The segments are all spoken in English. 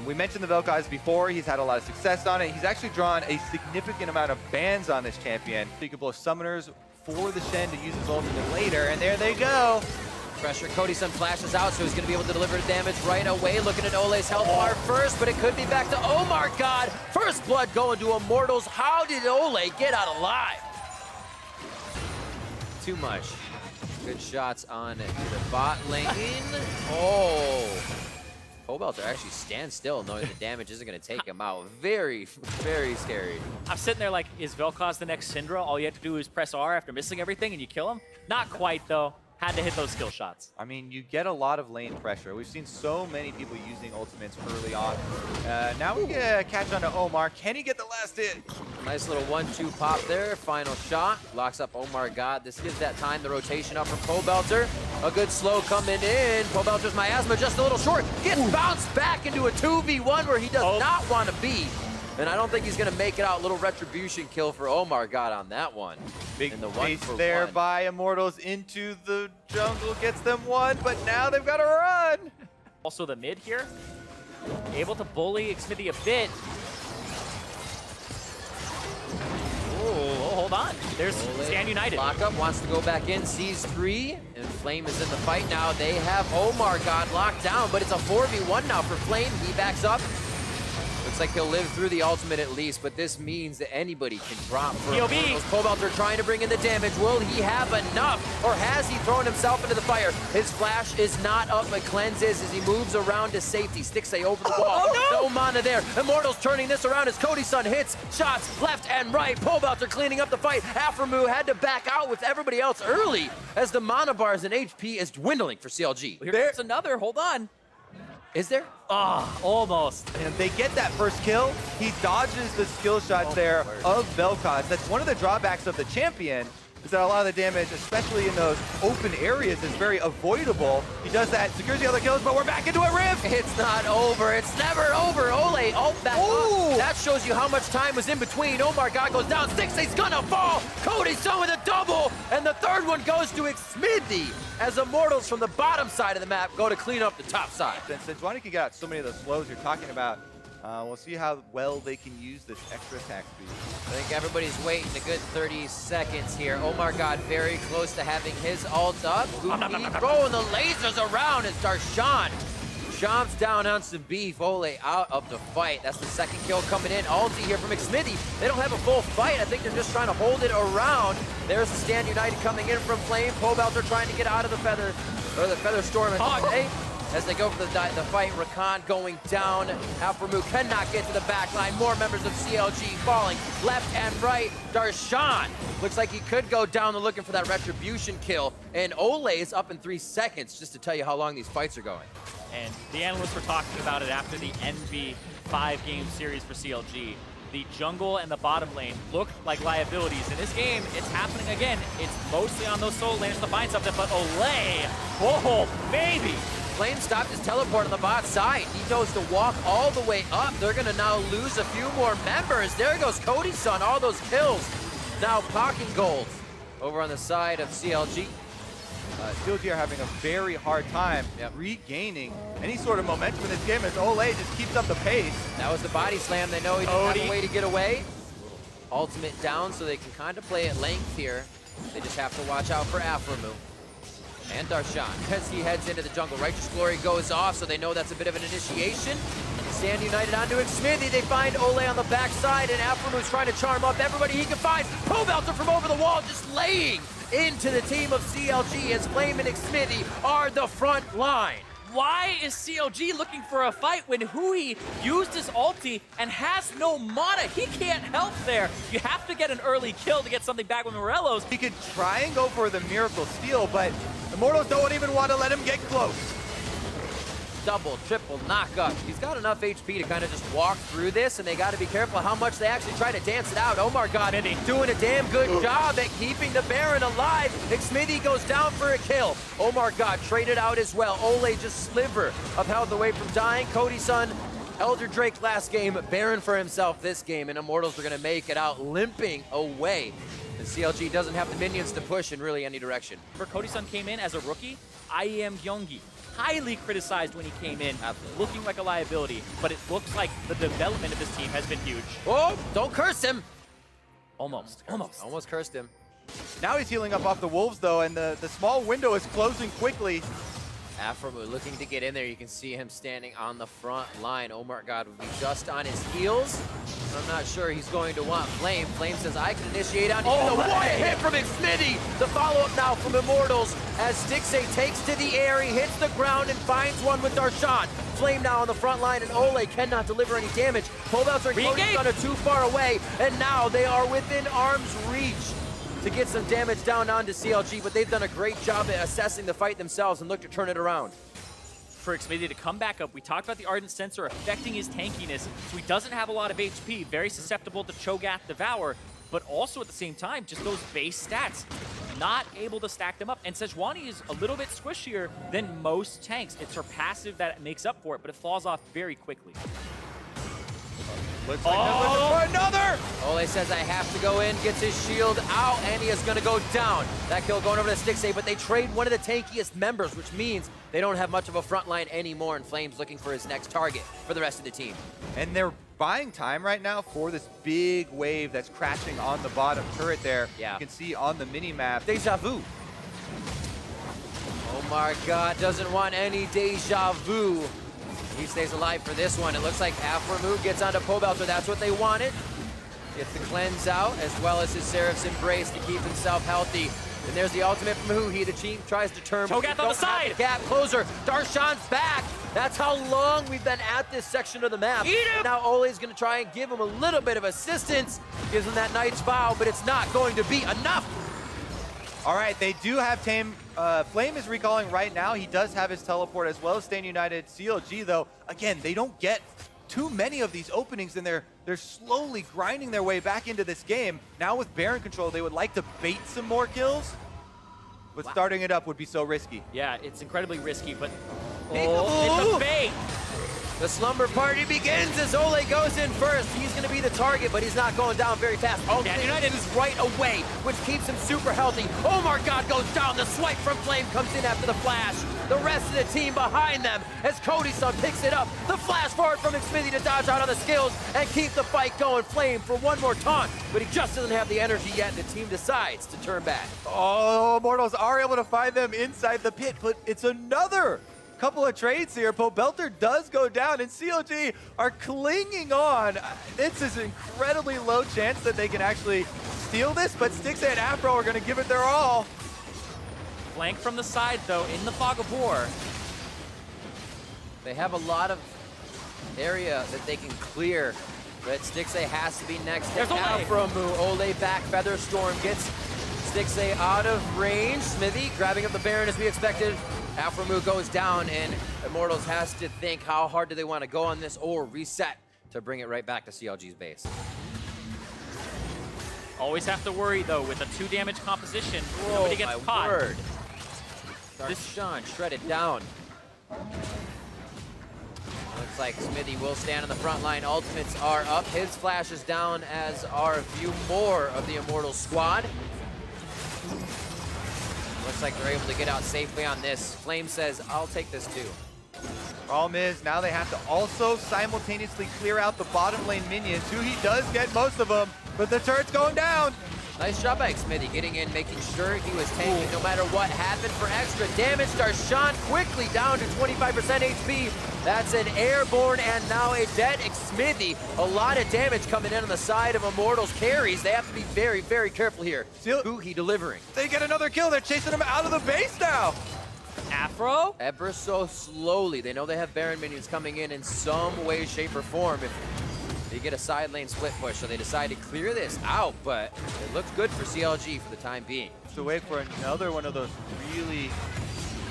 We mentioned the Vel'Koz before. He's had a lot of success on it. He's actually drawn a significant amount of bans on this champion. So you can blow summoners for the Shen to use his ultimate later, and there they go. Pressure, CODY flashes out, so he's going to be able to deliver damage right away. Looking at OLLEH's health bar first, but it could be back to OMARGOD. First blood going to Immortals. How did OLLEH get out alive? Too much. Good shots on the bot lane. Oh. POBELTER actually stands still, knowing the damage isn't going to take him out. Very, very scary. I'm sitting there like, is Vel'Koz the next Syndra? All you have to do is press R after missing everything and you kill him? Not quite, though. Had to hit those skill shots. I mean, you get a lot of lane pressure. We've seen so many people using ultimates early on. Now we get a catch on to Omar. Can he get the last hit? Nice little 1-2 pop there. Final shot. Locks up OMARGOD. This gives that time the rotation up from POBELTER. A good slow coming in. POBELTER's miasma just a little short. Gets bounced back into a 2v1 where he does not want to be. And I don't think he's going to make it out. Little retribution kill for OMARGOD on that one. Big in the chase there by Immortals into the jungle. Gets them one, but now they've got to run. Also the mid here. Able to bully XMITHIE a bit. Oh, hold on. There's Stand United. Lockup wants to go back in, sees 3, and Flame is in the fight now. They have OMARGOD locked down, but it's a 4v1 now for Flame. He backs up. Looks like he'll live through the ultimate at least, but this means that anybody can drop for Immortals. POBELTER trying to bring in the damage. Will he have enough, or has he thrown himself into the fire? His flash is not up, but cleanses as he moves around to safety. STIXXAY over the wall. No mana there. Immortals turning this around as CODY hits shots left and right. POBELTER cleaning up the fight. APHROMOO had to back out with everybody else early as the mana bars and HP is dwindling for CLG. There's another. Hold on. Is there? Ah, almost. And they get that first kill. He dodges the skill shots there of Vel'Koz. That's one of the drawbacks of the champion, is that a lot of the damage, especially in those open areas, is very avoidable. He does that, secures the other kills, but we're back into a rift. It's not over. It's never over. OLLEH ult back up. That shows you how much time was in between. OMARGOD goes down. STIXXAY's gonna fall. CODY's done with a double. And the third one goes to XMITHIE as Immortals from the bottom side of the map go to clean up the top side. Then Sejuani can get out so many of those slows you're talking about. We'll see how well they can use this extra attack speed. I think everybody's waiting a good 30 seconds here. OMARGOD very close to having his ult up. HUHI throwing the lasers around as DARSHAN chomps down on some beef. OLLEH out of the fight. That's the second kill coming in. Ulti here from XMITHIE. They don't have a full fight. I think they're just trying to hold it around. There's the Stand United coming in from Flame. POBELTER trying to get out of the Feather, or the Feather Storm. As they go for the fight, Rakan going down. APHROMOO cannot get to the back line. More members of CLG falling left and right. DARSHAN looks like he could go down looking for that retribution kill. And OLLEH is up in 3 seconds, just to tell you how long these fights are going. And the analysts were talking about it after the NV 5-game series for CLG. The jungle and the bottom lane look like liabilities. In this game, it's happening again. It's mostly on those solo lanes to find something, but OLLEH, oh, baby! Flame stopped his teleport on the bot side. He knows to walk all the way up. They're gonna now lose a few more members. There goes CODY, all those kills. Now pocketing gold over on the side of CLG. CLG are having a very hard time regaining any sort of momentum in this game as OLLEH just keeps up the pace. That was the body slam. They know he didn't have a way to get away. Ultimate down so they can kind of play at length here. They just have to watch out for APHROMOO. And DARSHAN, as he heads into the jungle. Righteous Glory goes off, so they know that's a bit of an initiation. Stand United onto XMITHIE. They find OLLEH on the backside, and APHROMOO's trying to charm up everybody he can find. POBELTER from over the wall, just laying into the team of CLG as Flame and XMITHIE are the front line. Why is CLG looking for a fight when HUHI used his ulti and has no mana? He can't help there. You have to get an early kill to get something back with Morellos. He could try and go for the Miracle Steal, but Immortals don't even want to let him get close. Double, triple knockup. He's got enough HP to kind of just walk through this, and they got to be careful how much they actually try to dance it out. OMARGOD doing a damn good job at keeping the Baron alive. XMITHIE goes down for a kill. OMARGOD traded out as well. OLLEH just sliver of health away from dying. CODY, Elder Drake last game, Baron for himself this game, and Immortals are going to make it out limping away. And CLG doesn't have the minions to push in really any direction. CODY came in as a rookie. I am Gyeonggi. highly criticized when he came in, looking like a liability, but it looks like the development of this team has been huge. Oh, don't curse him. Almost cursed him. Now he's healing up off the Wolves, though, and the small window is closing quickly. APHROMOO looking to get in there. You can see him standing on the front line. OMARGOD would be just on his heels. I'm not sure he's going to want Flame. Flame says, I can initiate on you. Oh, what a hit from XMITHIE! The follow-up now from Immortals as STIXXAY takes to the air. He hits the ground and finds one with DARSHAN. Flame now on the front line, and OLLEH cannot deliver any damage. POBELTER and CODY are too far away, and now they are within arm's reach to get some damage down onto CLG, but they've done a great job at assessing the fight themselves and look to turn it around. For XMITHIE to come back up, we talked about the Ardent Sensor affecting his tankiness, so he doesn't have a lot of HP, very susceptible to Cho'Gath Devour, but also at the same time, just those base stats, not able to stack them up. And Sejuani is a little bit squishier than most tanks. It's her passive that makes up for it, but it falls off very quickly. Looks like they're looking for another! OLLEH says, I have to go in, gets his shield out, and he is going to go down. That kill going over to STIXXAY, but they trade one of the tankiest members, which means they don't have much of a front line anymore, and Flame's looking for his next target for the rest of the team. And they're buying time right now for this big wave that's crashing on the bottom turret there. Yeah. You can see on the mini-map. Deja vu. OMARGOD doesn't want any deja vu. He stays alive for this one. It looks like APHROMOO gets onto POBELTER. That's what they wanted. Gets the cleanse out, as well as his Seraph's Embrace to keep himself healthy. And there's the ultimate from HUHI. The team tries to turn. Cho'Gath on the side. Gap closer. DARSHAN's back. That's how long we've been at this section of the map. Eat him. Now OLLEH's going to try and give him a little bit of assistance. Gives him that Knight's Vow, but it's not going to be enough. All right, they do have Tame. Flame is recalling right now. He does have his teleport as well as Staying United. CLG, though, again, they don't get too many of these openings, and they're slowly grinding their way back into this game. Now with Baron control, they would like to bait some more kills, but starting it up would be so risky. Yeah, it's incredibly risky, but Oh, it's a bait. The slumber party begins as OLLEH goes in first. He's going to be the target, but he's not going down very fast. Yeah, United is right away, which keeps him super healthy. OMARGOD goes down. The swipe from Flame comes in after the flash. The rest of the team behind them as CODY picks it up. The flash forward from XMITHIE to dodge out on the skills and keep the fight going. Flame for one more taunt, but he just doesn't have the energy yet. The team decides to turn back. Oh, Immortals are able to find them inside the pit, but it's another couple of trades here. POBELTER does go down, and CLG are clinging on. It's an incredibly low chance that they can actually steal this, but STIXXAY and APHRO are going to give it their all. Flank from the side, though, in the fog of war. They have a lot of area that they can clear, but STIXXAY has to be next. There's APHROMOO. OLLEH back. Featherstorm gets STIXXAY out of range. SMITHIE grabbing up the Baron as we expected. APHROMOO goes down, and Immortals has to think how hard do they want to go on this or reset to bring it right back to CLG's base. Always have to worry, though, with a 2 damage composition. Whoa, Nobody gets caught. Word. DARSHAN shredded down. Looks like SMITHIE will stand on the front line. Ultimates are up. His flash is down, as are a few more of the Immortals squad. Looks like they're able to get out safely on this. Flame says, I'll take this too. Problem is, now they have to also simultaneously clear out the bottom lane minions. HUHI does get most of them, but the turret's going down. Nice job by XMITHIE getting in, making sure he was tanking no matter what happened for extra damage. DARSHAN quickly down to 25% HP. That's an airborne and now a dead XMITHIE. A lot of damage coming in on the side of Immortals carries. They have to be very, very careful here. HUHI delivering. They get another kill. They're chasing him out of the base now. APHRO? Ever so slowly. They know they have Baron minions coming in some way, shape, or form. If they get a side lane split push, so they decide to clear this out, but it looks good for CLG for the time being. To wait for another one of those really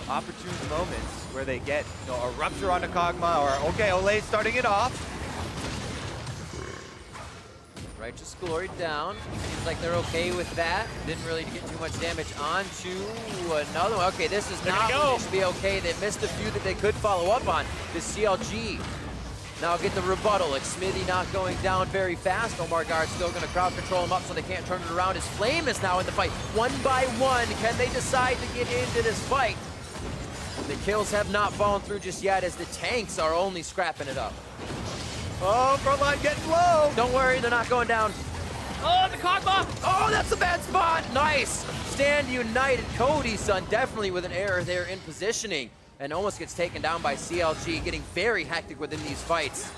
opportune moments where they get a rupture onto Kog'Maw, or okay, OLLEH starting it off. Righteous Glory down. Seems like they're okay with that. Didn't really get too much damage onto another one. Okay, this is not what should be okay. They missed a few that they could follow up on. The CLG now get the rebuttal. XMITHIE not going down very fast. OMARGOD still going to crowd control him up so they can't turn it around. His Flame is now in the fight. One by one, can they decide to get into this fight? The kills have not fallen through just yet as the tanks are only scrapping it up. Oh, front line getting low. Don't worry, they're not going down. Oh, the Kog'Maw! Oh, that's a bad spot. Nice. Stand united. CODY, son, definitely with an error there in positioning and almost gets taken down by CLG, getting very hectic within these fights.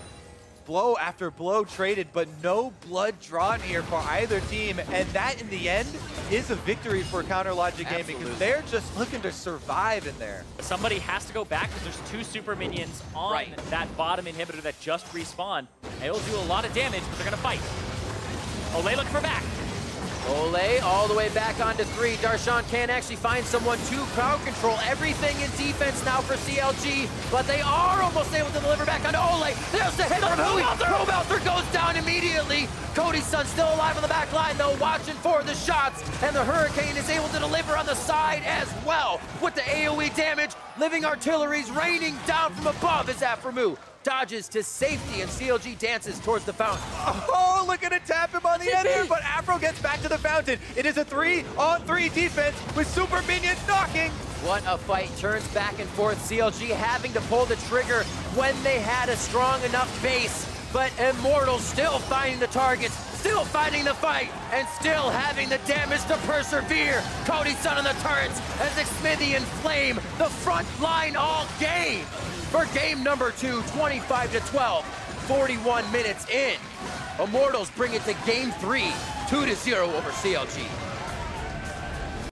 Blow after blow traded, but no blood drawn here for either team. And that, in the end, is a victory for Counter Logic Game because they're just looking to survive in there. Somebody has to go back because there's 2 super minions on that bottom inhibitor that just respawned. They will do a lot of damage, but they're going to fight. OLLEH looking for back. OLLEH all the way back onto 3. DARSHAN can actually find someone to crowd control everything in defense now for CLG, but they are almost able to deliver back onto OLLEH. There's the hit from HUHI. POBELTER goes down immediately. CODY's son still alive on the back line though, watching for the shots, and the Hurricane is able to deliver on the side as well with the AoE damage. Living artillery's raining down from above as APHROMOO dodges to safety and CLG dances towards the fountain. Oh, look at it tap him on the end here, but Afro gets back to the fountain. It is a 3-on-3 defense with super minions knocking. What a fight, turns back and forth. CLG having to pull the trigger when they had a strong enough base, but Immortals still finding the targets, still fighting the fight, and still having the damage to persevere. CODY's son on the turrets as XMITHIE and Flame the front line all game. For game number 2, 25-12, 41 minutes in. Immortals bring it to game 3, 2-0 over CLG.